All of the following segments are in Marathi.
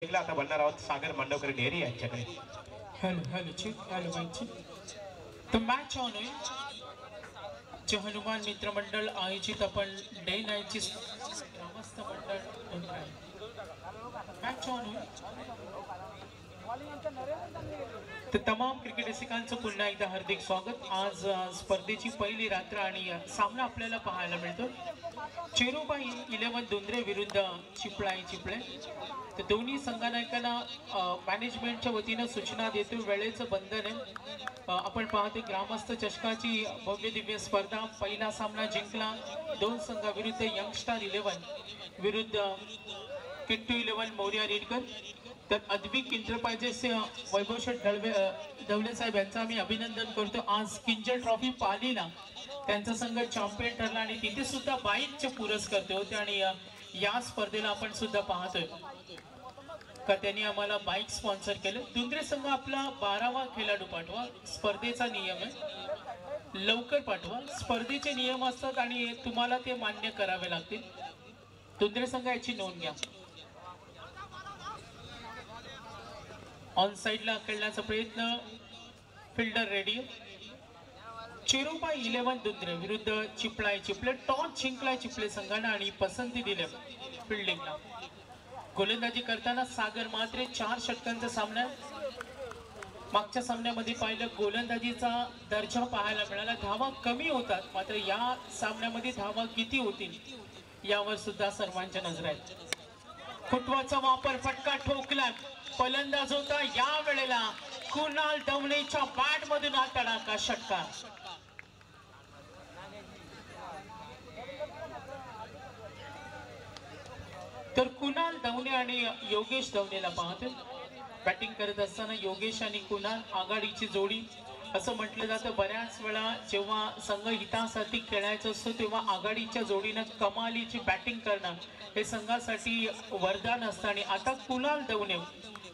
आता बोलणार आहोत सागर मांडवकर डेअरी यांच्याकडे. Hello hello check hello mic check. तर मॅच ऑन होईल. जे हनुमान मित्र मंडळ आयोजित आपण डे नाईटची ग्रामस्थ मंडळ मॅच ऑन होईल. तर तमाम क्रिकेट रसिकांचं पुन्हा एकदा हार्दिक स्वागत. आज स्पर्धेची पहिली रात्र आणि सामना आपल्याला पाहायला मिळतो. चेरोबाई 11 दुंद्रे विरुद्ध चिपळे. तर दोन्ही संघनायकांना मॅनेजमेंटच्या वतीनं सूचना देतो. वेळेचं बंधन आहे. आपण पाहतो ग्रामस्थ चषकाची भव्य दिव्य स्पर्धा. पहिला सामना जिंकला दोन संघाविरुद्ध यंगस्टार 11 विरुद्ध किट्टू 11 मोर्या रेडकर. तर अद्विक इंटरप्राइजेस वैभव शेठ ढवळे साहेब यांचं आम्ही अभिनंदन करतो. आज किंजल ट्रॉफी पालीला त्यांचा संघ चॅम्पियन ठरला आणि तिथे सुद्धा बाईकचे पुरस्कार होते. आणि या स्पर्धेला आपण सुद्धा पाहतोय का त्यांनी आम्हाला बाईक स्पॉन्सर केलं. दुंद्रे संघ आपला 12वा खेळाडू पाठवा. स्पर्धेचा नियम आहे, लवकर पाठवा. स्पर्धेचे नियम असतात आणि तुम्हाला ते मान्य करावे लागतील. दुंद्रे संघ याची नोंद घ्या. ऑन साइडला खेळण्याचा प्रयत्न, फिल्डर रेडी. चेरोबाई 11 दुंद्रे विरुद्ध चिपळे. टॉस जिंकलाय चिपळे संघाने आणि पसंती दिली फिल्डिंगला. गोलंदाजी करताना सागर मात्रे 4 षटकांचा सामना. मागच्या सामन्यामध्ये पाहिलं गोलंदाजीचा दर्जा पाहायला मिळाला. धावा कमी होतात, मात्र या सामन्यामध्ये धावा किती होतील यावर सुद्धा सर्वांच्या नजर आहेत. फुटवाचा वापर, फटका ठोकला. फलंदाज होता या वेळेला कुणाल दवणेच्या बॅट मधून हा तडाखा षटकार. तर कुणाल दवणे आणि योगेश दवणेला पाहतो. बॅटिंग करत असताना योगेश आणि कुणाल आघाडीची जोडी असं म्हटलं जातं. बऱ्याच वेळा जेव्हा संघ हितासाठी खेळायचं असतो तेव्हा आघाडीच्या जोडीनं कमालीची बॅटिंग करणं हे संघासाठी वरदान असतं. आणि आता कुणाल दवणे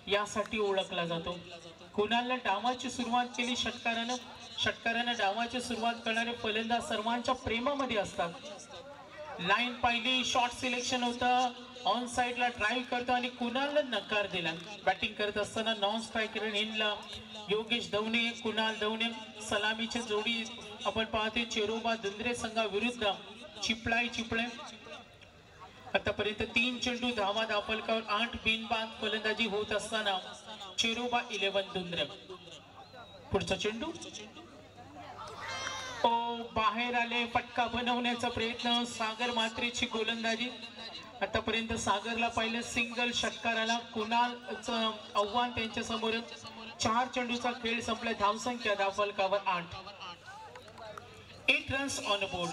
यासाठी ओळखला जातो. कुणालनं डावाची सुरुवात केली षटकारानं डावाची सुरुवात करणारे फलंदाज सर्वांच्या प्रेमामध्ये असतात. लाईन पाहिली, शॉर्ट सिलेक्शन होतं, ऑन साइडला ड्राईव्ह करतो आणि कुणालनं नकार दिला. बॅटिंग करत असताना नॉन स्ट्रायकर इनला योगेश दवणे, कुणाल दवणे. सलामीची जोडी आपण पाहतोय चेरोबा दुंद्रे संघाविरुद्ध चिपळे. आतापर्यंत 3 चेंडू धावा दाफलकावर 8 बिनबाद फलंदाजी होत असताना चेरोबा 11 दुंद्रे. पुढचा चेंडू बाहेर आले. फटका बनवण्याचा प्रयत्न, सागर मात्रेची गोलंदाजी. आतापर्यंत सागरला पाहिलं सिंगल षटकाराला. कुणालचं आव्हान त्यांच्या समोर. 4 चेंडूचा खेळ संपला. धावसंख्या दाफलकावर 8 रन्स ऑन बोर्ड.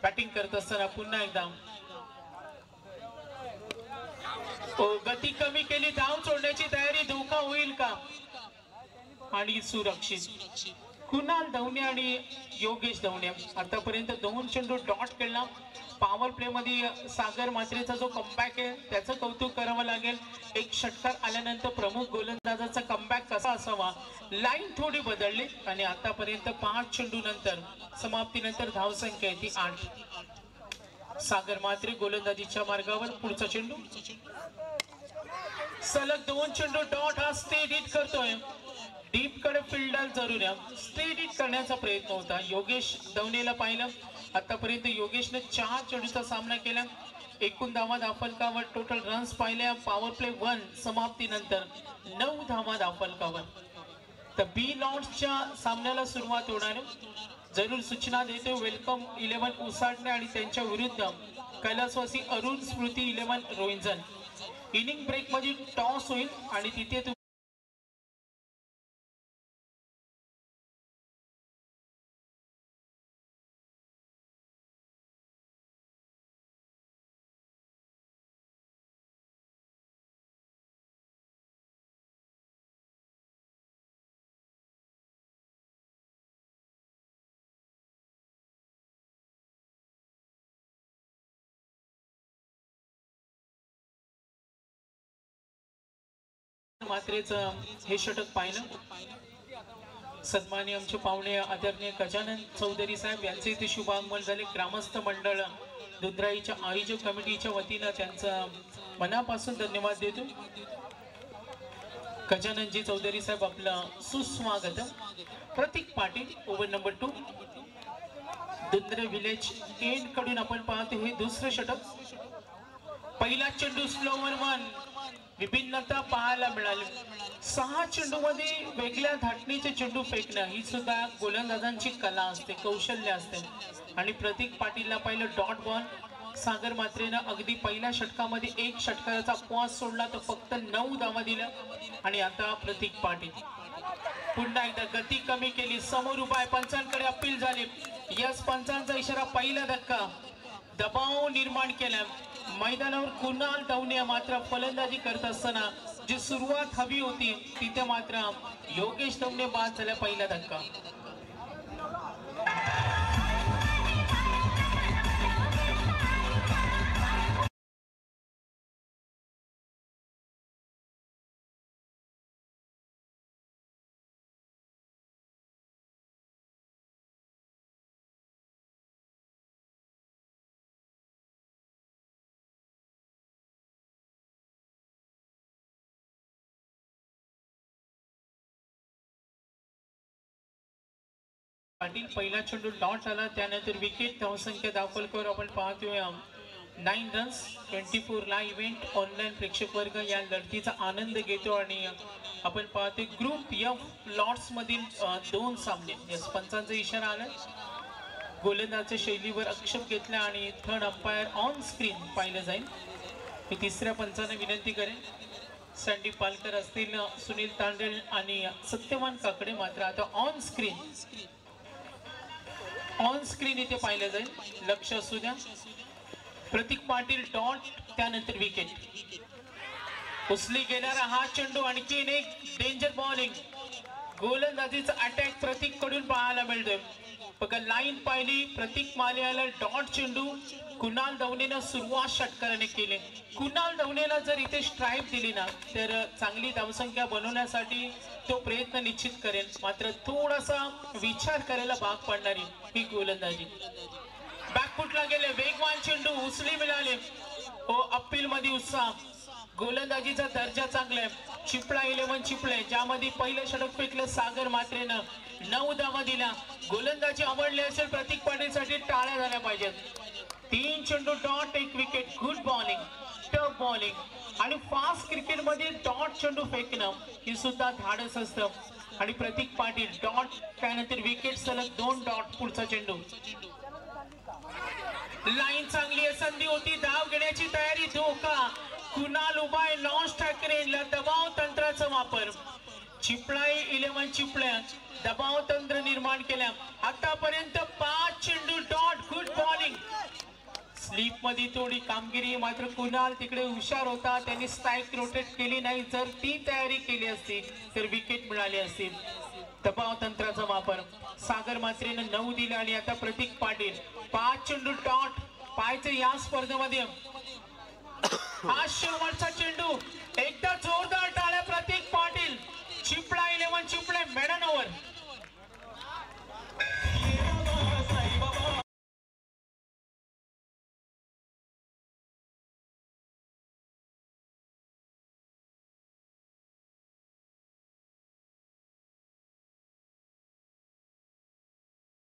बॅटिंग करत असताना पुन्हा एकदा गती कमी केली, धाव सोडण्याची तयारी. धोका होईल का? आणि सुरक्षित. कुणाल दवणे आणि योगेश दवणे आतापर्यंत 2 चेंडू डॉट खेळला. पॉवर प्ले मध्ये सागर मात्रेचा जो कमबॅक आहे त्याचं कौतुक करावं लागेल. एक षटकार आल्यानंतर प्रमुख गोलंदाजाचा कमबॅक कसा असावा. लाईन थोडी बदलली आणि आतापर्यंत 5 चेंडू नंतर समाप्तीनंतर धावसंख्या आहे ती 8. सागर मात्रे गोलंदाजीच्या मार्गावर. पुढचा चेंडू सलग 2 चेंडू डॉट. हा स्टेट हिट करतोय. डीप कडे फिल्डर जरूर स्टेट हिट करण्याचा प्रयत्न होता. योगेश दवणेला पाहिलं. आतापर्यंत योगेशने 4 चेंडूचा सामना केला. एकूण धावा दाफलकावर. टोटल रन्स पाहिल्या. पॉवर प्ले 1 समाप्तीनंतर 9 धावा दाफलकावर. तर बी लॉन्सच्या सामन्याला सुरुवात होणार. जरूर सूचना देतो वेलकम 11 उसाटणे आणि त्यांच्या विरुद्ध कैलासवासी अरुण स्मृती 11 रोइंजन. इनिंग ब्रेक मध्ये टॉस होईल आणि तिथे मात्रेचं हे षटक पाहिलं. सन्माननीय आमचे पाहुणे आदरणीय गजानन चौधरी साहेब यांचे इथे शुभागमन झाले. ग्रामस्थ मंडळ दुधराईच्या आयोजक कमिटीच्या वतीनं त्यांचा मनापासून धन्यवाद देतो. गजाननजी चौधरी साहेब आपलं सुस्वागत. Pratik Patil over number 2 Dundre village end कडून आपण पाहतो हे दुसरं षटक. पहिला चेंडू स्लोवर 1 विभिन्नता पाहायला मिळाली. 6 चेंडूमध्ये वेगळ्या धाटणीचे चेंडू फेकणं ही सुद्धा गोलंदाजांची कला असते, कौशल्य असते. आणि प्रतीक पाटीलला पहिलं डॉट बॉल. सागर मात्रेनं अगदी पहिल्या षटकामध्ये 1 षटकाचा पॉज सोडला तर फक्त 9 धावा दिल्या. आणि आता प्रतीक पाटील पुन्हा एकदा गती कमी केली, समोर उभा आहे, पंचांकडे अपील झाली. यस पंचांचा इशारा, पहिला धक्का, दबाव निर्माण केला. मैदानावर कुणाल दवणे मात्र फलंदाजी करत असताना जी सुरुवात हवी होती तिथे मात्र योगेश दवणे बाद झाला. पहिला धक्का. पाटील पहिला चेंडू डॉट आला, त्यानंतर विकेट. धावसंख्या दाखलकर आपण पाहतोय 9 रन्स. 24 लाईव्ह इव्हेंट ऑनलाईन प्रेक्षक वर्ग या लढतीचा आनंद घेतो. आणि आपण पाहतोय ग्रुप एफ लॉर्ड्स मधील 2 सामने. यस पंचांचा इशारा आला, गोलंदाजच्या शैलीवर आक्षेप घेतला आणि थर्ड अंपायर ऑन स्क्रीन पाहिलं जाईल. मी तिसऱ्या पंचांना विनंती करेन, संदीप पालकर असतील, सुनील तांडेल आणि सत्यवान काकडे मात्र आता ऑन स्क्रीन इथे पाहिलं जाईल. लक्ष असू द्या. प्रतीक पाटील डॉट, त्यानंतर विकेट. उचली गेणारा हा चेंडू, आणखीन एक डेंजर बॉलिंग. गोलंदाजीचा अटॅक प्रतीक कडून पाहायला मिळतोय. बघा लाईन पाहिली, प्रतीक मालियाला डॉट चेंडू. कुणाल दवणेनं सुरुवात षटकाराने केली. कुणाल दवणेला जर इथे स्ट्राईक दिली ना तर चांगली धावसंख्या बनवण्यासाठी तो प्रयत्न निश्चित करेल. मात्र थोडासा विचार करायला भाग पडणारी ही गोलंदाजी. बॅकफुटला गेले, वेगवान चेंडू, उचली मिळाले. हो अपील मध्ये उत्साह. गोलंदाजीचा दर्जा चांगला आहे. चिपळा 11 चिपळे, ज्यामध्ये पहिलं षटक फेकलं सागर मात्रेनं. 9 धावा दिल्या. गोलंदाजी आवडली असेल प्रतीक पाटील साठी टाळ्या झाल्या पाहिजेत. 3 चेंडू dot, 1 wicket. Good bowling, tough bowling आणि फास्ट क्रिकेट मध्ये डॉट चेंडू फेकणं ही सुद्धा धाडस असतं. आणि प्रतीक पाटील डॉट, त्यानंतर विकेट, सलग 2 डॉट. पुढचा चेंडू, लाईन चांगली आहे, संधी होती, धाव घेण्याची तयारी, धोका. कुणाल उभा आहे, लॉन्च ठाकरेला दबाव तंत्राचा वापर. चिपळाई 11 चिपळ्या दबाव तंत्र निर्माण केल्या. आतापर्यंत 5 चेंडू डॉट. Good bowling. स्लीप मध्ये थोडी कामगिरी, मात्र कुणाल तिकडे हुशार होता, त्यांनी स्ट्राईक रोटेट केली नाही. जर ती तयारी केली असती तर विकेट मिळाली असती. दबाव तंत्राचा वापर. सागर मात्रेनं 9 दिले. आणि आता प्रतीक पाटील 5 चेंडू डॉट पाहायचे या स्पर्धेमध्ये. हा शेवटचा चेंडू, एकदा जोरदार टाळ्या प्रतीक पाटील. Chipla 11 Chiple maiden over.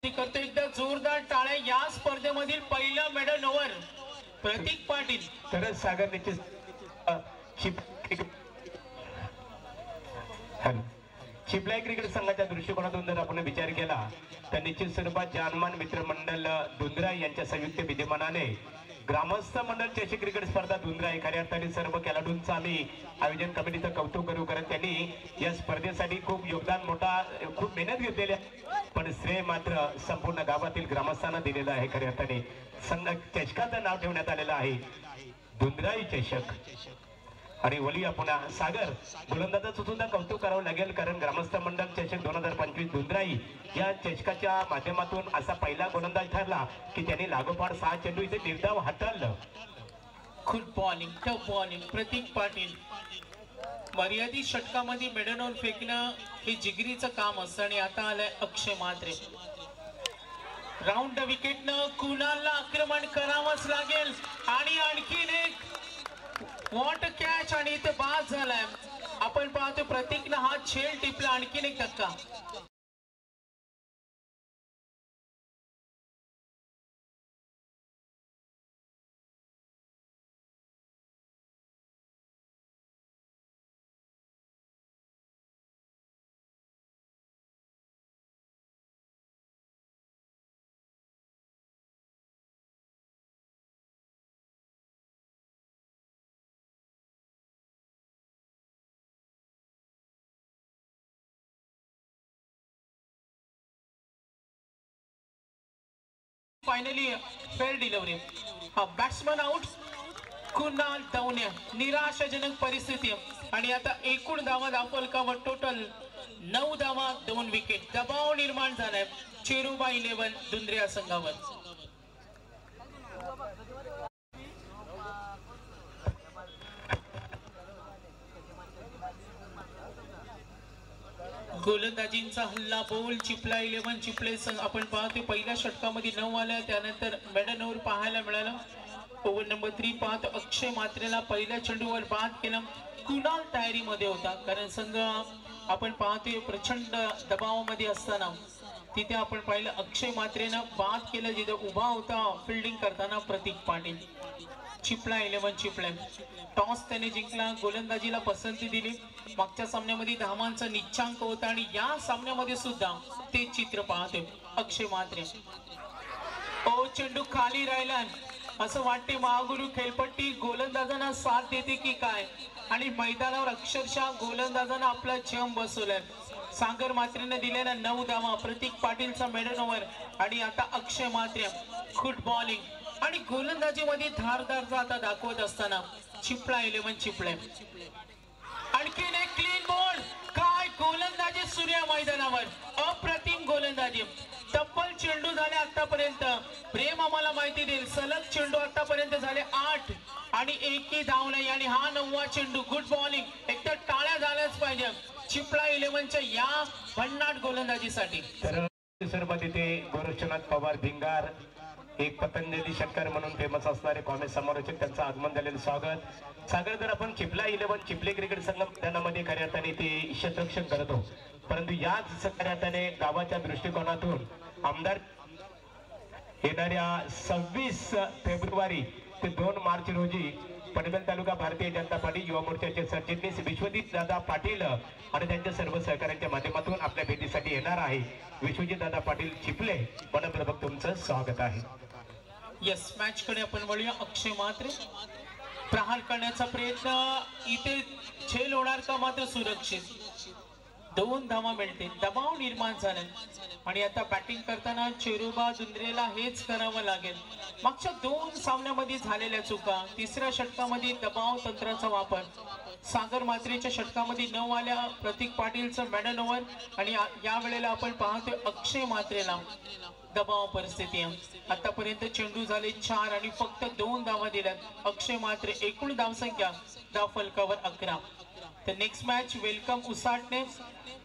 करतो एकदा जोरदार टाळ्या या स्पर्धेमधील पहिला मेडल ओव्हर प्रतीक पाटील. तरच सागर निश्चित चिपळाई क्रिकेट संघाच्या दृष्टिकोनातून जर आपण विचार केला तर निश्चित स्वरूपात जानमान मित्रमंडळ दुंद्रा यांच्या संयुक्त विद्यमानाने ग्रामस्थ मंडळ चषक क्रिकेट स्पर्धा दुंद्रा खऱ्या अर्थाने सर्व खेळाडूंचा आम्ही आयोजन कमिटीचं कौतुक करू, कारण त्यांनी या स्पर्धेसाठी खूप योगदान, खूप मेहनत घेतलेली आहे. पण श्रेय मात्र संपूर्ण गावातील ग्रामस्थांना दिलेलं आहे. खऱ्या अर्थाने संघ चषकाचं नाव ठेवण्यात आलेलं आहे दुंद्राई चषक. आणि वलिया पुन्हा सागर गोलंदाजाचं सुद्धा कौतुक करावं लागेल, कारण ग्रामस्थ मंडळ चषक 2025 दुंद्राई या चषकाच्या माध्यमातून असा पहिला गोलंदाज ठरला की त्यांनी लागोपाठ 6 चेंडू इथे निर्धाव हाताळलं. Good bowling, tough bowling. Pratik Patil मर्यादित षटकामध्ये मेडन फेकणं हे जिगरीचं काम असतं. आणि आता आलंय अक्षय म्हात्रे. राऊंड विकेटनं कुणालला आक्रमण करावंच लागेल. आणि आणखीन एक वॉट कॅच आणि इथे बाद झालाय. आपण पाहतो प्रतीकनं हा झेल टिपला, आणखीन एक धक्का. Finally fair delivery. हा बॅट्समन आउट. कुणाल दौने निराशाजनक परिस्थिती. आणि आता एकूण धावा दाखवलकावर टोटल 9 धावा 2 विकेट. दबाव निर्माण झालाय चेरुबा 11 दुंद्रे या संघावर. गोलंदाजींचा हल्ला बोल चिपला 11 चिपले आपण पाहतो पहिल्या षटकामध्ये 9 आल्या. त्यानंतर मेडन ओव्हर पाहायला मिळालं. ओव्हर नंबर 3 पाहतो अक्षय मात्रेला पहिल्या चेंडूवर बाद केलं. कुणाल तयारीमध्ये होता, कारण संघ आपण पाहतोय प्रचंड दबावामध्ये असताना तिथे आपण पाहिलं अक्षय मात्रेनं बाद केलं. जिथे उभा होता फिल्डिंग करताना प्रतीक पाटील. चिपला 11 चिपले. टॉस त्याने जिंकला, गोलंदाजीला पसंती दिली. मागच्या सामन्यामध्ये धावांचा निच्चांक होता आणि या सामन्यामध्ये सुद्धा ते चित्र पाहतोय अक्षय मात्रे. ओ चेंडू खाली राहिला, असं वाटते महागुरु खेळपट्टी गोलंदाजांना साथ देते की काय. आणि मैदानावर अक्षरशः गोलंदाजांना आपला जम बसवलाय. सागर मात्रेने दिलेला 9 धावा, प्रतीक पाटीलचा मेडन ओव्हर आणि आता अक्षय मात्रे गुड बॉलिंग आणि गोलंदाजीमध्ये धारदार आता दाखवत असताना चिपळा 11 चिपळे. आणखीन एक क्लीन बोल्ड. काय गोलंदाजी सूर्या मैदानावर, अप्रतिम गोलंदाजी. तब्बल चेंडू झाले आतापर्यंत, प्रेम आम्हाला माहिती देईल. सलग चेंडू आतापर्यंत झाले 8 आणि एकही धाव नाही. आणि हा 9वा चेंडू. Good bowling. एकतर टाळ्या झाल्याच पाहिजे चिपळा 11च्या या भन्नाट गोलंदाजीसाठी. तर ते गोरक्षनाथ पवार भिंगार, एक पतंजली षटकार म्हणून फेमस असणारे कॉमेस समालोचक, त्यांचं आगमन झालेलं स्वागत. सागर, जर आपण चिपला 11 चिपले क्रिकेट संघ मैदानामध्ये खऱ्या अर्थाने ते क्षेत्ररक्षण करतो, परंतु याच खऱ्या अर्थाने गावाच्या दृष्टिकोनातून आमदार येणाऱ्या 26 फेब्रुवारी ते 2 मार्च रोजी पनवेल तालुका भारतीय जनता पार्टी युवा मोर्चाचे सरचिटणीस विश्वजित दादा पाटील आणि त्यांच्या सर्व सहकाऱ्यांच्या माध्यमातून आपल्या भेटीसाठी येणार आहे. विश्वजित दादा पाटील चिपले, मनपूर्वक तुमचं स्वागत आहे. यस, मॅच कडे आपण वळूया. अक्षय मात्रे प्रहार करण्याचा प्रयत्न, इथे झेल होणार का मात्र सुरक्षित. 2 धावा मिळते, दबाव निर्माण झाला. आणि आता बॅटिंग करताना चेरुबा दुंद्रेला हेच करावं लागेल. मागच्या 2 सामन्यामध्ये झालेल्या चुका, तिसऱ्या षटकामध्ये दबाव तंत्राचा वापर. सागर मात्रेच्या षटकामध्ये 9 आल्या, प्रतीक पाटीलचं मेडन ओव्हर आणि या वेळेला आपण पाहतोय अक्षय मात्रेला दबाव परिस्थिती. आतापर्यंत चेंडू झाले 4 आणि फक्त 2 धावा दिल्यात. अक्षय मात्रे एकूण धावसंख्या धाव फलकावर 11. तर नेक्स्ट मॅच वेलकम उसाटणे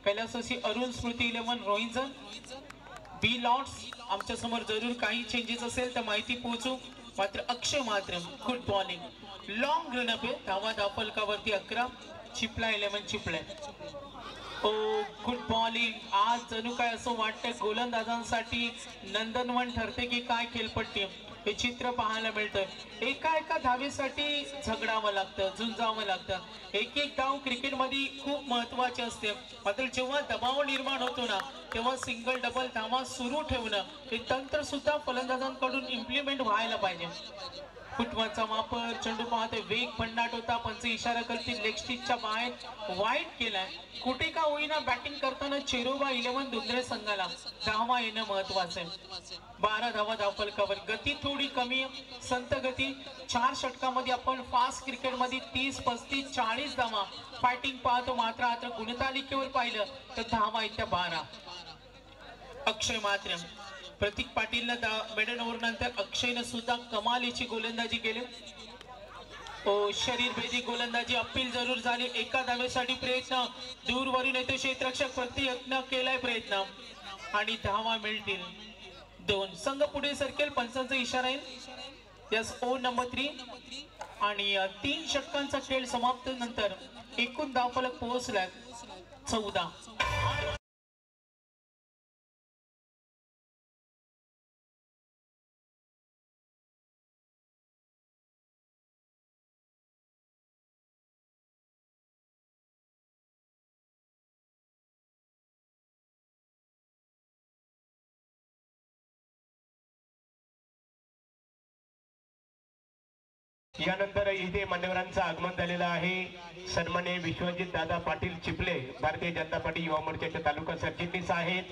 कैलासवासी अरुण स्मृती 11 रोहिंजन बी लॉर्ड्स. आमच्या समोर जरूर काही चेंजेस असेल तर माहिती पोहोचू. मात्र अक्षय मात्र good bowling, long run up आहे. धावा धाव फलकावरती 11. चिपला 11 चिपळे. ओ गुड बॉलिंग. आज जणू काय असं वाटतंय गोलंदाजांसाठी नंदनवन ठरते की काय खेळपट्टी. हे चित्र पाहायला मिळतंय. एका धावेसाठी झगडावं लागतं, झुंजावं लागतं. एक धाव क्रिकेटमध्ये खूप महत्वाची असते. मात्र जेव्हा दबाव निर्माण होतो ना, तेव्हा सिंगल डबल धावा सुरू ठेवणं हे तंत्र सुद्धा फलंदाजांकडून इम्प्लिमेंट व्हायला पाहिजे. फुटवाचा वापर, चेंडू पाहते वेग भन्नाट होता. पंच इशारा करतील लेग स्टिकच्या बाहेर वाईट केलाय. कुठे का होईना बॅटिंग करताना चेरुबा 11 दुंद्रे संघाला धावा येणं महत्वाचं आहे. 12 धावा धाव फलकावर. गती थोडी कमी, संत गती. 4 षटकामध्ये आपण फास्ट क्रिकेटमध्ये 30, 35, 40 धावा फायटिंग पाहतो. मात्र आता गुणतालिकेवर पाहिलं तर धावा येत्या 12. अक्षय मात्र प्रतीक पाटीलला मेडन ओव्हर नंतर अक्षयनं सुद्धा कमालीची गोलंदाजी केली. शरीर भेदी गोलंदाजी, अपील जरूर झाली. एका धावेसाठी प्रयत्न, दूरवरून येतो क्षेत्ररक्षक, प्रयत्न केलाय प्रयत्न आणि धावा मिळतील 2. संघ पुढे सरकेल, पंचांचा इशारा येईल. यस, ओ नंबर 3 आणि 3 षटकांचा खेळ समाप्त नंतर एकूण धावफलक पोहोचला 14. यानंतर इथे मान्यवरांचं आगमन झालेलं आहे. सन्माननीय विश्वजित दादा पाटील चिपले भारतीय जनता पार्टी युवा मोर्चाचे तालुका सरचिटणीस आहेत.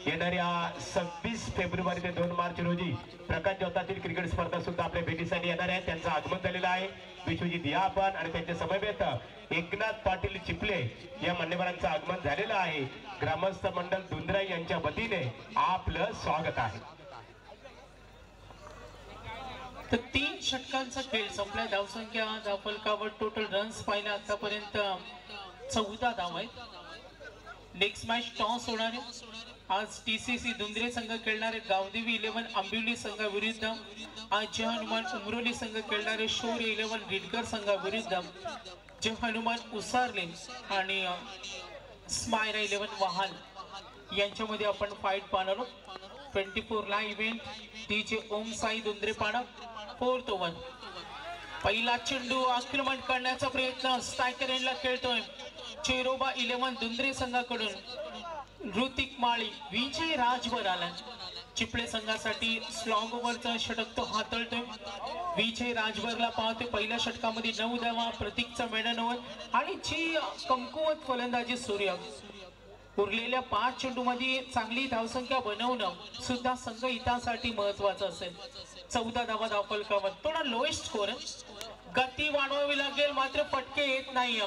येणाऱ्या 26 फेब्रुवारी ते 2 मार्च रोजी प्रकाश जोतातील क्रिकेट स्पर्धा सुद्धा आपल्या भेटीसाठी येणार आहे. त्यांचं आगमन झालेलं आहे. विश्वजित या आपण आणि त्यांच्या समवेत एकनाथ पाटील चिपले या मान्यवरांचं आगमन झालेलं आहे. ग्रामस्थ मंडळ दुंद्रा यांच्या वतीने आपलं स्वागत आहे. तर 3 षटकांचा खेळ संपला. धावसंख्या धावफलकावर टोटल रन्स पाहिला आतापर्यंत 14 धाव आहेत. नेक्स्ट मॅच टॉस होणार आहे. आज TCC दुंद्रे संघ खेळणार आहे गावदेवी 11 आंबिवली संघाविरुद्ध. आज जय हनुमान उमरोली संघ खेळणार आहे शौर्य 11 रिडकर संघाविरुद्ध. जय हनुमान उसारले आणि स्मायरा 11 वहाल यांच्यामध्ये आपण फाईट पाहणार आहोत. 24 ला इव्हेंट DJ ओम साई दुंद्रे पाडा 4th ओव्हर. पहिला चेंडू आक्रमण करण्याचा प्रयत्न स्ट्रायकर एंडला खेळतोय चेरोबा 11 दुंद्रे संघाकडून ऋतिक माळी. विजय राजभर आला चिपळे संघासाठी. स्लॉग ओव्हरचा षटक तो हाताळतोय. विजय राजभरला पाहतोय. पहिल्या षटकामध्ये 9 धावा प्रतीकचा मेडन ओव्हर आणि जी कमकुवत फलंदाजी सूर्य. उरलेल्या 5 चेंडूमध्ये चांगली धावसंख्या बनवणं सुद्धा संघ हितासाठी महत्वाचं असेल. 14 धावा धावफलकावर. थोडा लोएस्ट स्कोर. गती वाढवावी लागेल मात्र फटके येत नाही.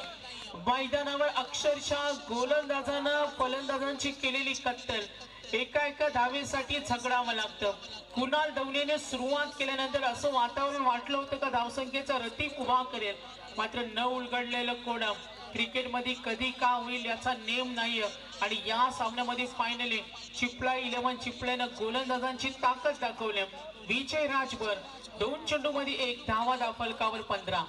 मैदानावर अक्षरशः गोलंदाजांना फलंदाजांची केलेली कत्तल. एका धावेसाठी झगडावं लागतं. कुणाल दवलेने सुरुवात केल्यानंतर असं वातावरण वाटलं होतं का धावसंख्येचा रतीप उभा करेल, मात्र न उलगडलेलं कोडा क्रिकेटमध्ये कधी का होईल याचा नेम नाहीये. आणि या सामन्यामध्ये फायनली चिपळा 11 चिपळ्यानं गोलंदाजांची ताकद दाखवली. विजय राजभर 2 चेंडूमध्ये 1 धावा धावफलकावर 15.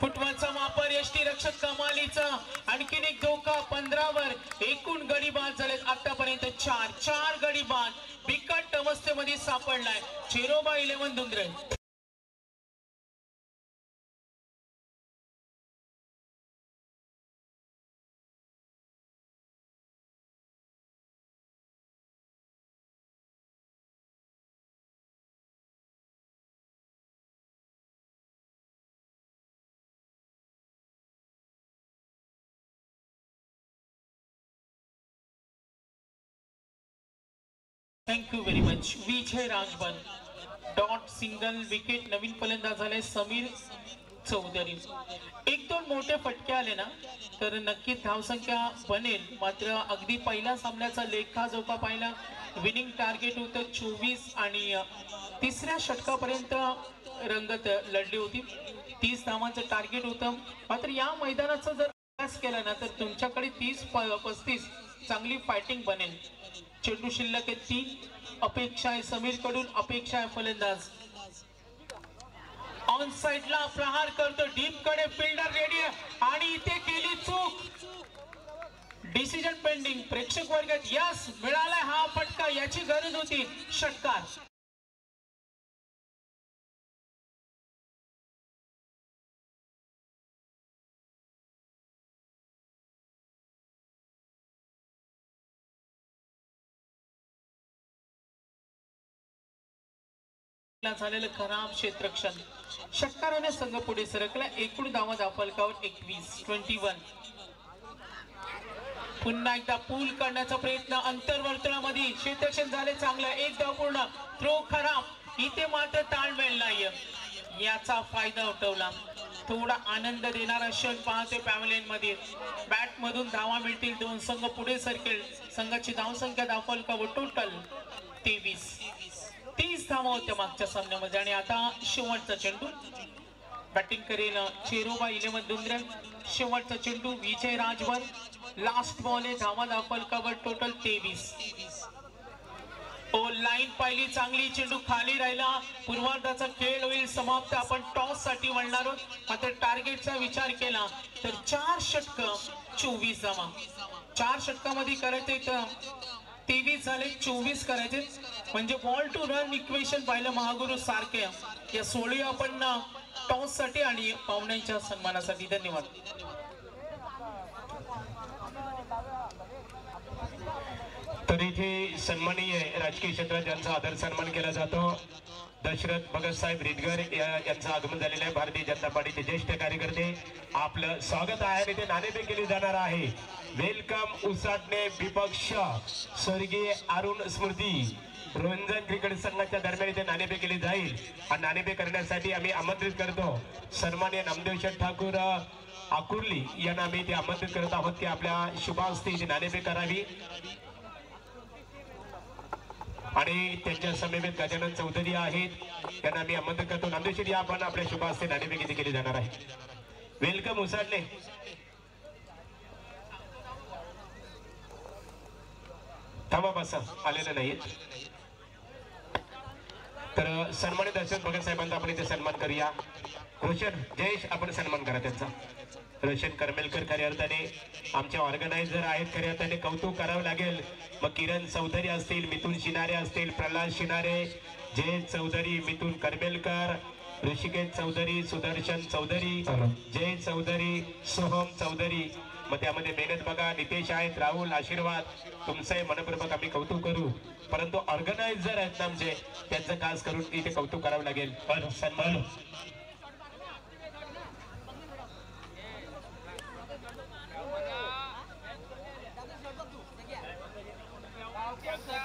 फुटबॉलचा वापर यष्टी रक्षक कमालीचा. आणखीन एक धोका 15 वर. एकूण गडी बाद झालेत आतापर्यंत 4 गडी बाद. बिकट अवस्थेमध्ये सापडलाय Cheroba 11 Dundre. Thank you very much. Vijay Rajbhar dot single wicket. नवीन फलंदाज झाले समीर चौधरी. 1-2 मोठे फटके आले ना तर नक्कीच धावसंख्या बनेल. मात्र अगदी पहिल्या सामन्याचा लेखाजोखा पाहिला. विनिंग टार्गेट होतं 24 आणि तिसऱ्या षटकापर्यंत रंगत लढली होती. 30 धावांचं टार्गेट होतं. मात्र या मैदानाचा जर अभ्यास केला ना तर तुमच्याकडे 30-35 चांगली फायटिंग बनेल. चेंडू शिल्लक आहे 3. अपेक्षा आहे समीर कडून. अपेक्षा आहे फलंदाज ऑन साइडला प्रहार करतो. डीप कडे फिल्डर रेडी आणि इथे केली चूक. Decision pending. प्रेक्षक वर्गात यस मिळालाय हा फटका. याची गरज होती. षटकार. झालेलं खराब क्षेत्ररक्षण. षटकाराने संघ पुढे सरकला. एकूण धावा धावफलकावर 21. पुन्हा एकदा पूल करण्याचा प्रयत्न अंतर्वर्तुळामध्ये. क्षेत्ररक्षण झाले चांगलं. 1 धाव पूर्ण. थ्रो खराब. इथे मात्र ताळमेळ नाहीये. याचा फायदा उठवला. थोडा आनंद देणारा क्षण पाहतोय पॅव्हलियन मध्ये. बॅट मधून धावा मिळतील. 2 संघ पुढे सरकेल. संघाची धावसंख्या धावफलकावर टोटल 30 धावा होत्या मागच्या सामन्यामध्ये. आणि आता शेवटचा चेंडू. बॅटिंग करेल चेरोबा 11 दुंद्रे. शेवटचा चेंडू विजय राजभर. लास्ट बॉल आहे. धावा धावफलकावर टोटल 23. लाईन पाहिली चांगली, चेंडू खाली राहिला, पूर्वार्धाचा खेळ होईल समाप्त. आपण टॉस साठी वळणार आहोत. मात्र टार्गेटचा विचार केला तर 4 षटक 24 धावा. 4 षटकामध्ये करायचे तर 23 झाले, 24 करायचे म्हणजे बॉल टू रन इक्वेशन पाहिलं महागुरु सारखे. या सोळी आपण टॉस साठी आणि पाहुण्यांच्या सन्मानासाठी. धन्यवाद. तर इथे सन्माननीय राजकीय क्षेत्रात ज्यांचा आदर सन्मान केला जातो, दशरथ भगत साहेब रिटगर यांचं आगमन झालेलं आहे. भारतीय जनता पार्टीचे ज्येष्ठ कार्यकर्ते आपलं स्वागत आहे आणि ते नाणेफेक केली जाणार आहे. वेलकम उसाटणे विपक्ष स्वर्गीय अरुण स्मृती रंजन क्रिकेट संघाच्या दरम्यान इथे नाणेफेक केली जाईल. आणि नाणेफेक करण्यासाठी आम्ही आमंत्रित करतो सन्माननीय नामदेव शेठ ठाकूर आकुर्ली यांना आम्ही ते आमंत्रित करत आहोत की आपल्या शुभास्ते इथे नाणेफेक करावी. आणि त्यांच्या समवेत गजानन चौधरी आहेत, त्यांना मी आमंत्रित करतो. नामदेव शेठ या आपण आपल्या शुभास्ते नाणेफेक इथे केली जाणार आहे. वेलकम उसाटणे. थांबा बसा, आलेले नाहीत. तर सन्मानित दशरथ भगत साहेबांचा आपण इथे सन्मान करूया. रोशन जयेश आपण सन्मान करा त्यांचा. रोशन करमेलकर खऱ्या अर्थाने आमच्या ऑर्गनायझर आहेत, खऱ्या अर्थाने कौतुक करावं लागेल. मग किरण चौधरी असतील, मिथुन शिनारे असतील, प्रल्हाद शिनारे, जय चौधरी, मिथुन करमेलकर, ऋषिकेश चौधरी, सुदर्शन चौधरी, जय चौधरी, सोहम चौधरी. मग त्यामध्ये मेहनत बघा, नितेश आहेत, राहुल, आशीर्वाद, तुमचंही मनपूर्वक आम्ही कौतुक करू. परंतु ऑर्गनायझर आहेत आमचे, त्यांचं खास करून इथे कौतुक करावं लागेल. सन्मान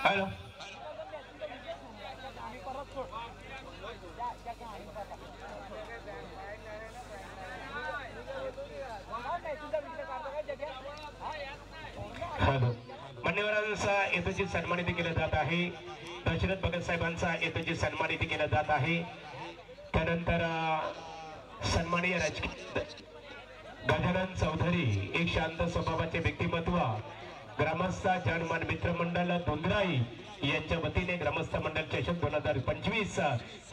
हॅलो मान्यवरांचा येथेची सन्मान इथे केला जात आहे. दशरथ भगत साहेबांचा येथेची सन्मान इथे केला जात आहे. त्यानंतर सन्माननीय राजकीय गजानन चौधरी एक शांत स्वभावाचे व्यक्तिमत्व, ग्रामस्थ जनमान मित्र मंडळ धुंद्राई यांच्या वतीने ग्रामस्थ मंडळ चषक 2025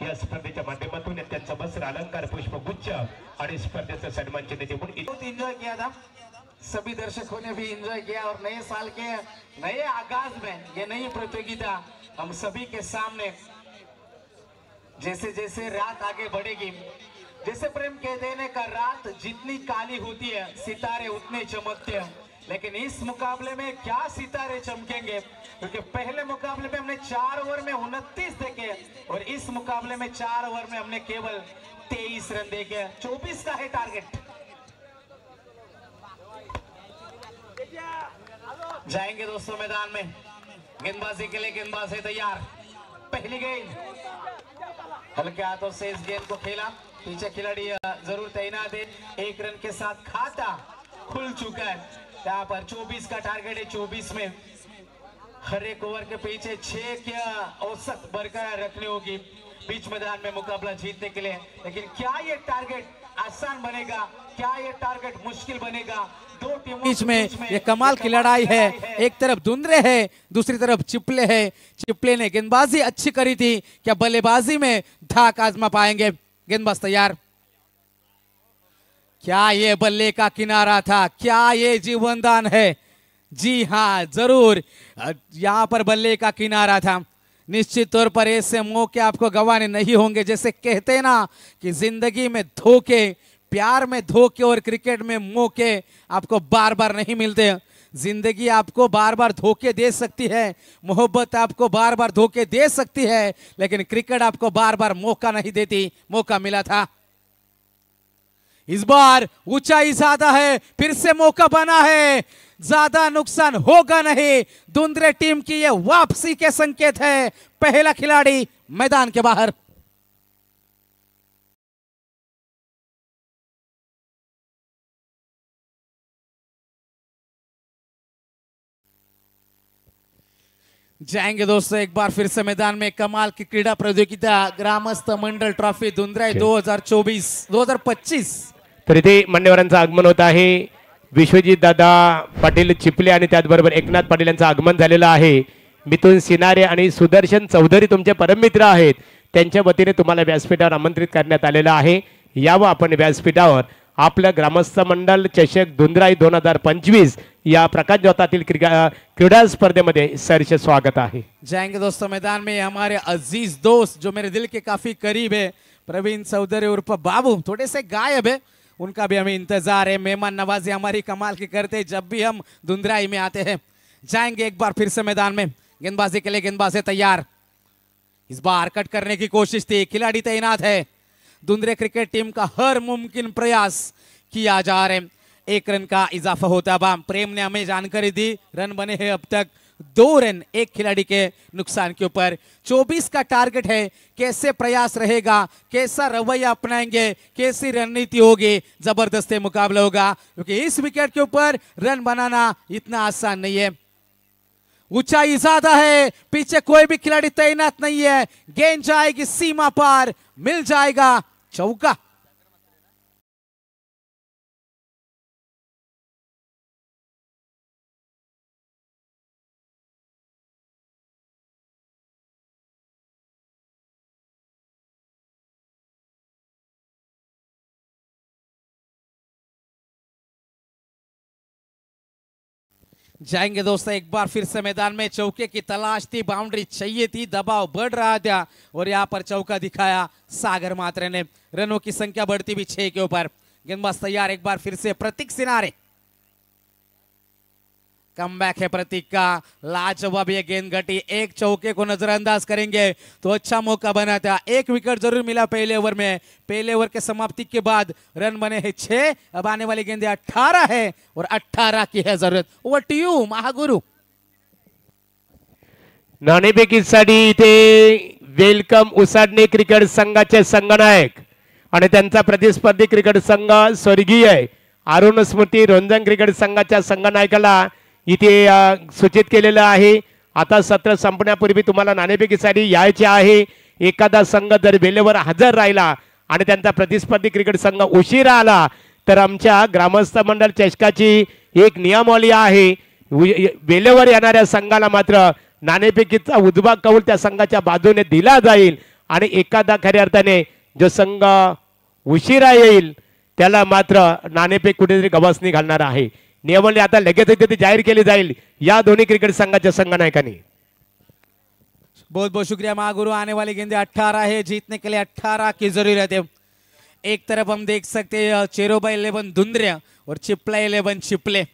या स्पर्धेच्या माध्यमातून त्यांचा वस्त्र अलंकार पुष्पगुच्छ आणि स्पर्धेचा सन्मान चिन्ह देऊन बहुत एंजॉय किया था. सभी दर्शकों ने भी एंजॉय किया और नए साल के नए आगाज में ये नई प्रतियोगिता हम सभी के सामने जैसे जैसे रात आगे बढ़ेगी, जैसे प्रेम कहते हैं का रात जितनी काली होती है सितारे उतने चमकते हैं. लेकिन इस मुकाबले में क्या सितारे चमकेंगे, क्योंकि पहले मुकाबले में हमने 4 ओवर में 29 देखे और इस मुकाबले में 4 ओवर में हमने केवल 23 रन देखे. 24 का है टारगेट. जाएंगे दोस्तों मैदान में. गेंदबाजी के लिए गेंदबाज है तैयार. पहली गेंद हल्के हाथों से इस गेंद को खेला. पीछे खिलाड़ी जरूर तैनात है. 1 रन के साथ खाता खुल चुका है. यहाँ पर 24 का टारगेट है. 24 में हर एक ओवर के पीछे 6 की औसत बरकरार रखनी होगी बीच मैदान में मुकाबला जीतने के लिए. लेकिन क्या ये टारगेट आसान बनेगा, क्या ये टारगेट मुश्किल बनेगा? दो टीमों बीच में ये कमाल की लड़ाई है. एक तरफ दुंद्रे है, दूसरी तरफ चिपले है. चिपले ने गेंदबाजी अच्छी करी थी, क्या बल्लेबाजी में धाक आजमा पाएंगे? गेंदबाज तैयार. क्या ये बल्ले का किनारा था, क्या ये जीवनदान है? जी हाँ जरूर, यहाँ पर बल्ले का किनारा था. निश्चित तौर पर ऐसे मौके आपको गंवाने नहीं होंगे. जैसे कहते ना कि जिंदगी में धोखे, प्यार में धोखे और क्रिकेट में मौके आपको बार बार नहीं मिलते. जिंदगी आपको बार बार धोखे दे सकती है, मोहब्बत आपको बार बार धोखे दे सकती है, लेकिन क्रिकेट आपको बार बार मौका नहीं देती. मौका मिला था, इस बार ऊंचाई ज्यादा है, फिर से मौका बना है. ज्यादा नुकसान होगा नहीं. दुंद्रे टीम की ये वापसी के संकेत है. पहला खिलाड़ी मैदान के बाहर. जाएंगे दोस्तों एक बार फिर से मैदान में. कमाल की क्रीडा प्रतियोगिता ग्रामस्थ मंडल ट्रॉफी दुंद्राई 2025. तर इथे मान्यवरांचं आगमन होत आहे. विश्वजित दादा पाटील चिपले आणि त्याचबरोबर एकनाथ पाटील यांचं आगमन झालेलं आहे. मिथुन सिनारे आणि सुदर्शन चौधरी तुमचे परममित्र आहेत, त्यांच्या वतीने तुम्हाला व्यासपीठावर आमंत्रित करण्यात आलेलं आहे. यावं आपण व्यासपीठावर. आपलं ग्रामस्थ मंडल चषक धुंद्राई 2025 या प्रकाश ज्योतातील क्रीडा स्पर्धेमध्ये सहर्ष स्वागत आहे. जाएंगे दोस्तों मैदान में हमारे अजीज दोस्त जो मेरे दिल के काफी करीब है, प्रवीण चौधरी उर्फ बाबू, थोड़े से गायब है, उनका भी हमें इंतजार है. मेहमान नवाजी हमारी कमाल की करते हैं जब भी हम धुंधराई में आते हैं. जाएंगे एक बार फिर से मैदान में. गेंदबाजी के लिए गेंदबाज है तैयार. इस बार कट करने की कोशिश थी, खिलाड़ी तैनात है. धुंधरे क्रिकेट टीम का हर मुमकिन प्रयास किया जा रहा है. 1 रन का इजाफा होता है. प्रेम ने हमें जानकारी दी, रन बने हैं अब तक 2 रन एक खिलाड़ी के नुकसान के ऊपर. 24 का टारगेट है. कैसे प्रयास रहेगा, कैसा रवैया अपनाएंगे, कैसी रणनीति होगी, जबरदस्त मुकाबला होगा, क्योंकि इस विकेट के ऊपर रन बनाना इतना आसान नहीं है. ऊंचाई ज्यादा है, पीछे कोई भी खिलाड़ी तैनात नहीं है. गेंद जाएगी सीमा पार, मिल जाएगा चौका. जाएंगे दोस्तों एक बार फिर से मैदान में. चौके की तलाश थी, बाउंड्री चाहिए थी, दबाव बढ़ रहा था और यहां पर चौका दिखाया सागर मात्रे ने. रनों की संख्या बढ़ती भी 6 के ऊपर. गेंदबाज तैयार एक बार फिर से. प्रतीक सिनारे, कमबैक है प्रतीक का. लाजवाब ये गेंद घटी. एक चौके को नजरअंदाज करेंगे तो अच्छा मौका बना था. 1 विकेट जरूर मिला पहले ओवर में. पहले ओवर के समाप्ति के बाद रन बने हैं 6. अब आने वाली गेंदें 18 है और 18 की है जरूरत. Over to you Mahaguru. नाणेफेकीसाठी इथे वेलकम उसाडणे क्रिकेट संघाचे संघनायक आणि त्यांचा प्रतिस्पर्धी क्रिकेट संघ स्वर्गीय अरुण स्मृती रोंजन क्रिकेट संघाच्या संघनायकाला इथे सूचित केलेलं आहे. आता सत्र संपण्यापूर्वी तुम्हाला नाणेफेकीसाठी यायचे आहे. एखादा संघ जर वेळेवर हजर राहिला आणि त्यांचा प्रतिस्पर्धी क्रिकेट संघ उशिरा आला तर आमच्या ग्रामस्थ मंडळ चषकाची एक नियमावली आहे. वेळेवर येणाऱ्या संघाला मात्र नाणेफेकीचा उजवा कौल त्या संघाच्या बाजूने दिला जाईल आणि एखादा खऱ्या अर्थाने जो संघ उशिरा येईल त्याला मात्र नाणेफेक कुठेतरी गवासनी घालणार आहे. नियमावली आता लगेच तिथे जाहीर केली जाईल या दोन्ही क्रिकेट संघाच्या संघनायकांनी. बहुत बहुत शुक्रिया महागुरु. आने वाली गेंदें 18 है, जीतने के लिए 18 की जरूरत है. एक तरफ हम देख सकते हैं चेरोबा 11 धुंधरे और चिपला 11 चिपले.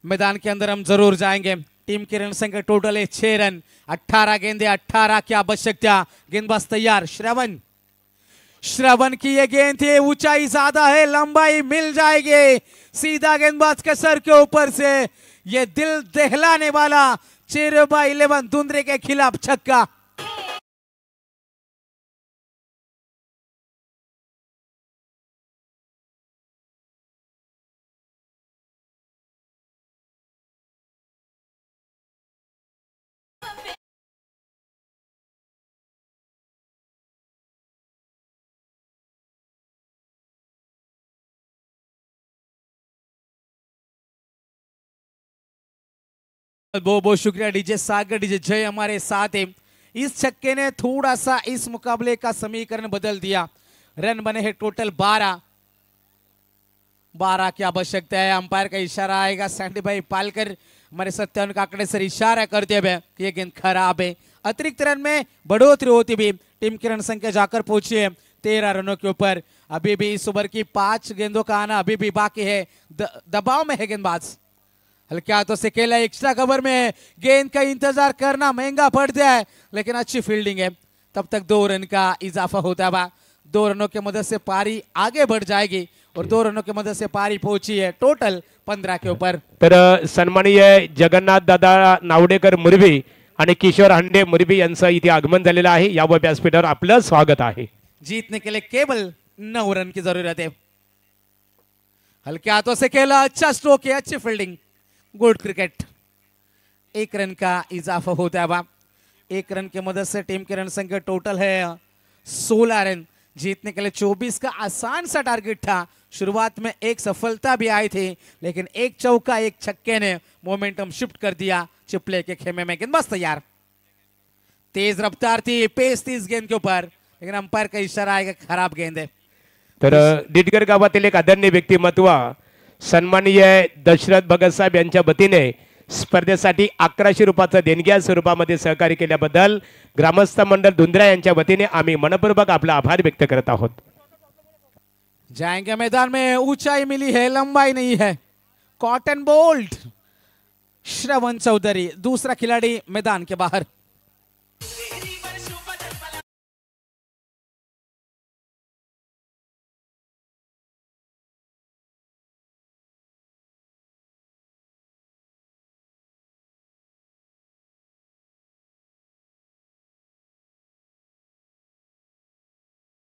मैदान के अंदर हम जरूर जाएंगे. टीम की रन संख्या टोटल है 6 रन. 18 गेंदें, 18 की आवश्यकता. गेंदबाज तैयार. श्रवण की ये गेंद थी, ऊंचाई ज्यादा है, लंबाई मिल जाएगी. सीधा गेंदबाज के सर के ऊपर से ये दिल दहलाने वाला चेरोबा 11 धुंधरे के खिलाफ छक्का. बहुत बहुत शुक्रिया डीजे सागर, डीजे जय हमारे साथ है. इस छक्के ने थोड़ा सा इस मुकाबले का समीकरण बदल दिया. रन बने हैं टोटल 12 की आवश्यकता है. अंपायर का इशारा आएगा. सैंडी भाई पालकर हमारे सत्यावन काकड़े सर इशारा करते हुए कि ये गेंद खराब है. अतिरिक्त रन में बढ़ोतरी होती भी टीम की रन संख्या जाकर पहुंची है 13 रनों के ऊपर. अभी भी इस ओवर की 5 गेंदों का आना अभी भी बाकी है. दबाव में है गेंदबाज. हल्के हाथों से खेला. एक्स्ट्रा कवर में गेंद का इंतजार करना महंगा पड़ता है, लेकिन अच्छी फील्डिंग है. तब तक 2 रन का इजाफा होता है. 2 रनों की मदद से पारी आगे बढ़ जाएगी और 2 रनों की मदद से पारी पहुंची है टोटल 15 के ऊपर. तर सन्माननीय जगन्नाथ दादा नावडेकर मुरबी आणि किशोर हंडे मुरबी यांचं इथे आगमन झालेलं आहे. या व्यासपीठावर आपलं स्वागत आहे. जीतने के लिए केवल 9 रन की जरूरत है. हल्के हाथों से खेला, अच्छा स्ट्रोक है, अच्छी फील्डिंग. Good cricket. 1 रन का इजाफा होता है. 1 रन की मदद से टीम की रन संख्या टोटल है 16 रन. जीतने के लिए 24 का आसान सा टारगेट था. शुरुआत में एक सफलता भी आई थी, लेकिन एक चौका एक छक्के ने मोमेंटम शिफ्ट कर दिया चिपले के खेमे में गेंदबाज तैयार। तेज रफ्तार थी, पेस थी इस गेंद के ऊपर, लेकिन अंपायर का इशारा आएगा खराब गेंद है। तर डिटकर गावातील एक आदरणीय व्यक्तिमत्व सन्माननीय दशरथ भगत साहेब यांच्या वतीने स्पर्धेसाठी 1100 रुपयाचं देणग्या स्वरूपामध्ये सहकार्य केल्याबद्दल ग्रामस्थ मंडळ धुंद्रा यांच्या वतीने आम्ही मनपूर्वक आपला आभार व्यक्त करत आहोत। जाएंगे मैदान में, ऊंचाई मिली है, लंबाई नहीं है। कॉटन बोल्ट श्रवण चौधरी, दूसरा खिलाड़ी मैदान के बाहर।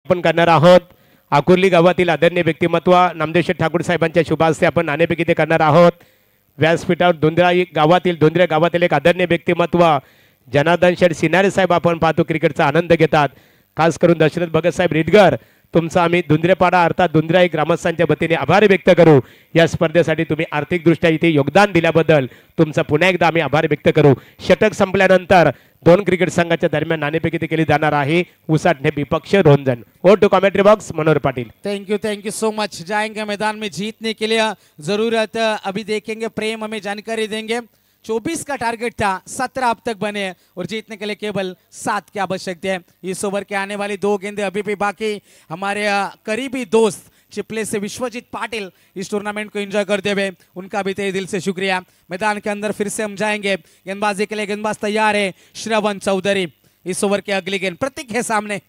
आपण करणार आहोत आकुर्ली गावातील आदरणीय व्यक्तिमत्व नामदेव शेठ ठाकूर साहेबांच्या शुभ हस्ते आपण नाणेफेक इथे करणार आहोत। व्यासपीठावर धुंद्रा गावातील एक आदरणीय व्यक्तिमत्व जनार्दन शेठ सिनारे साहेब आपण पाहतो क्रिकेटचा आनंद घेतात। खास करून दशरथ भगत साहेब रिडगर तुमचा आम्ही धुंद्रेपाडा अर्थात धुंद्राई ग्रामस्थांच्या वतीने आभार व्यक्त करू। या स्पर्धेसाठी तुम्ही आर्थिकदृष्ट्या इथे योगदान दिल्याबद्दल तुमचा पुन्हा एकदा आम्ही आभार व्यक्त करू। षटक संपल्यानंतर दोन क्रिकेट संघाच्या दरम्यान नाणेफेक इथे केली जाणार आहे। उसाटणे विपक्ष रोंजन। Over to commentary box Manohar Patil. Thank you so much. जाएंगे मैदान में जीतने के लिए, जरूरत अभी देखेंगे, प्रेम हमें जानकारी देंगे। 24 का टारगेट था, 17 अब तक बने और जीतने के लिए केवल 7 की आवश्यकता है। इस ओवर के आने वाली 2 गेंदें अभी भी बाकी। हमारे करीबी दोस्त चिपले से विश्वजीत पाटिल इस टूर्नामेंट को एंजॉय करते हुए, उनका भी तहे दिल से शुक्रिया। मैदान के अंदर फिर से हम जाएंगे, गेंदबाजी के लिए गेंदबाज तैयार है श्रवण चौधरी। इस ओवर की अगली गेंद प्रतीक है सामने,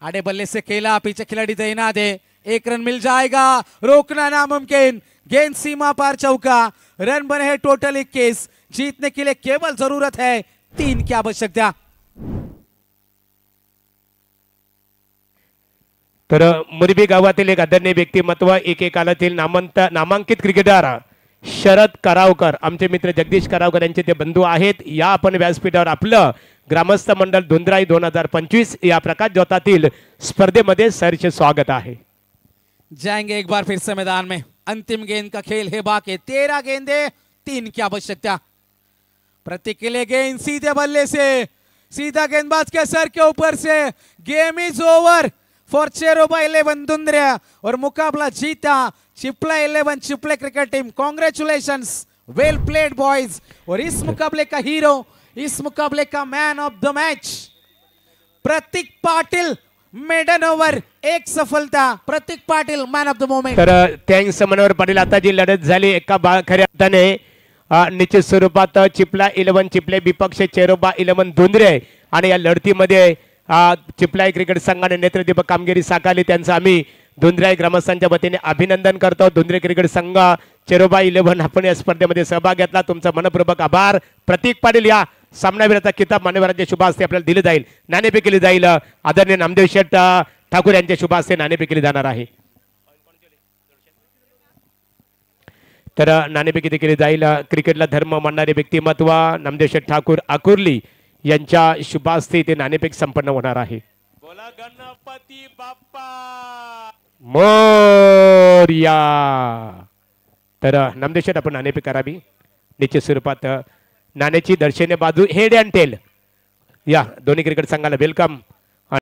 आड़े बल्ले से खेला, पीछे खिलाड़ी तैनात है, 1 रन मिल जाएगा, रोकना नामुमकिन। गेंद सीमा पार चौका, रन बने हैं टोटल 21। जीतने के लिए केवल जरूरत है 3 की आवश्यकता। तर मुरबी गावातील एक आदरणीय व्यक्तिमत्व एकेकालातील नामांकित क्रिकेटर शरद करावकर, आमचे मित्र जगदीश करावकर यांचे ते बंधू आहेत। या आपण व्यासपीठावर आपलं ग्रामस्थ मंडळ धुंद्राई 2025 या प्रकाश ज्योतातील स्पर्धेमध्ये सहर्ष स्वागत आहे। जाएंगे एक बार फिर से मैदान में, अंतिम गेंद का खेल है बाकी। 13 गेंदे, 3 की आवश्यकता। प्रतीक के लिए गेंद सीधे बल्ले से, सीधा गेंदबाज के सर के ऊपर से। Game is over for Cheroba 11 Dhundra और मुकाबला जीता Chipla 11 Chiple cricket team. Congratulations, well played boys. और इस मुकाबले का हीरो, इस मुकाबले का man of the match Pratik Patil. Maiden over, 1 सफलता, Pratik Patil man of the moment. तर थँक्स मनोहर पाटील। आता जी लढत झाली एका खऱ्या अर्थाने निश्चित स्वरूपात चिपला 11 चिपले विपक्ष चेरोबा 11 धुंद्रे, आणि या लढतीमध्ये चिपलाई क्रिकेट संघाने नेतृत्व कामगिरी साकारली, त्यांचं आम्ही धुंद्राई ग्रामस्थांच्या वतीने अभिनंदन करतो। धुंद्रे क्रिकेट संघ चेरोबा 11 आपण या स्पर्धेमध्ये सहभाग घेतला, तुमचा मनपूर्वक आभार। प्रतीक पाटील या सामनावीराचा किताब मान्यवरांच्या शुभ हस्ते आपल्याला दिले जाईल, नाणेफेक केली जाईल। आदरणीय नामदेव शेठ ठाकूर यांच्या शुभ हस्ते नाणेफेक केली जाणार आहे। तर नाणेफेक इथे केली जाईल। क्रिकेटला धर्म मानणारे व्यक्तिमत्व नामदेव शेठ ठाकूर आकुर्ली यांच्या शुभ हस्ते इथे नाणेफेक संपन्न होणार आहे। बोला गणपती बाप्पा मोरया। तर नामदेव शेठ आपण नाणेफेक करावी निश्चित स्वरूपात। नाण्याची दर्शनीय बाजू हेड अँड टेल, या दोन्ही क्रिकेट संघाला वेलकम।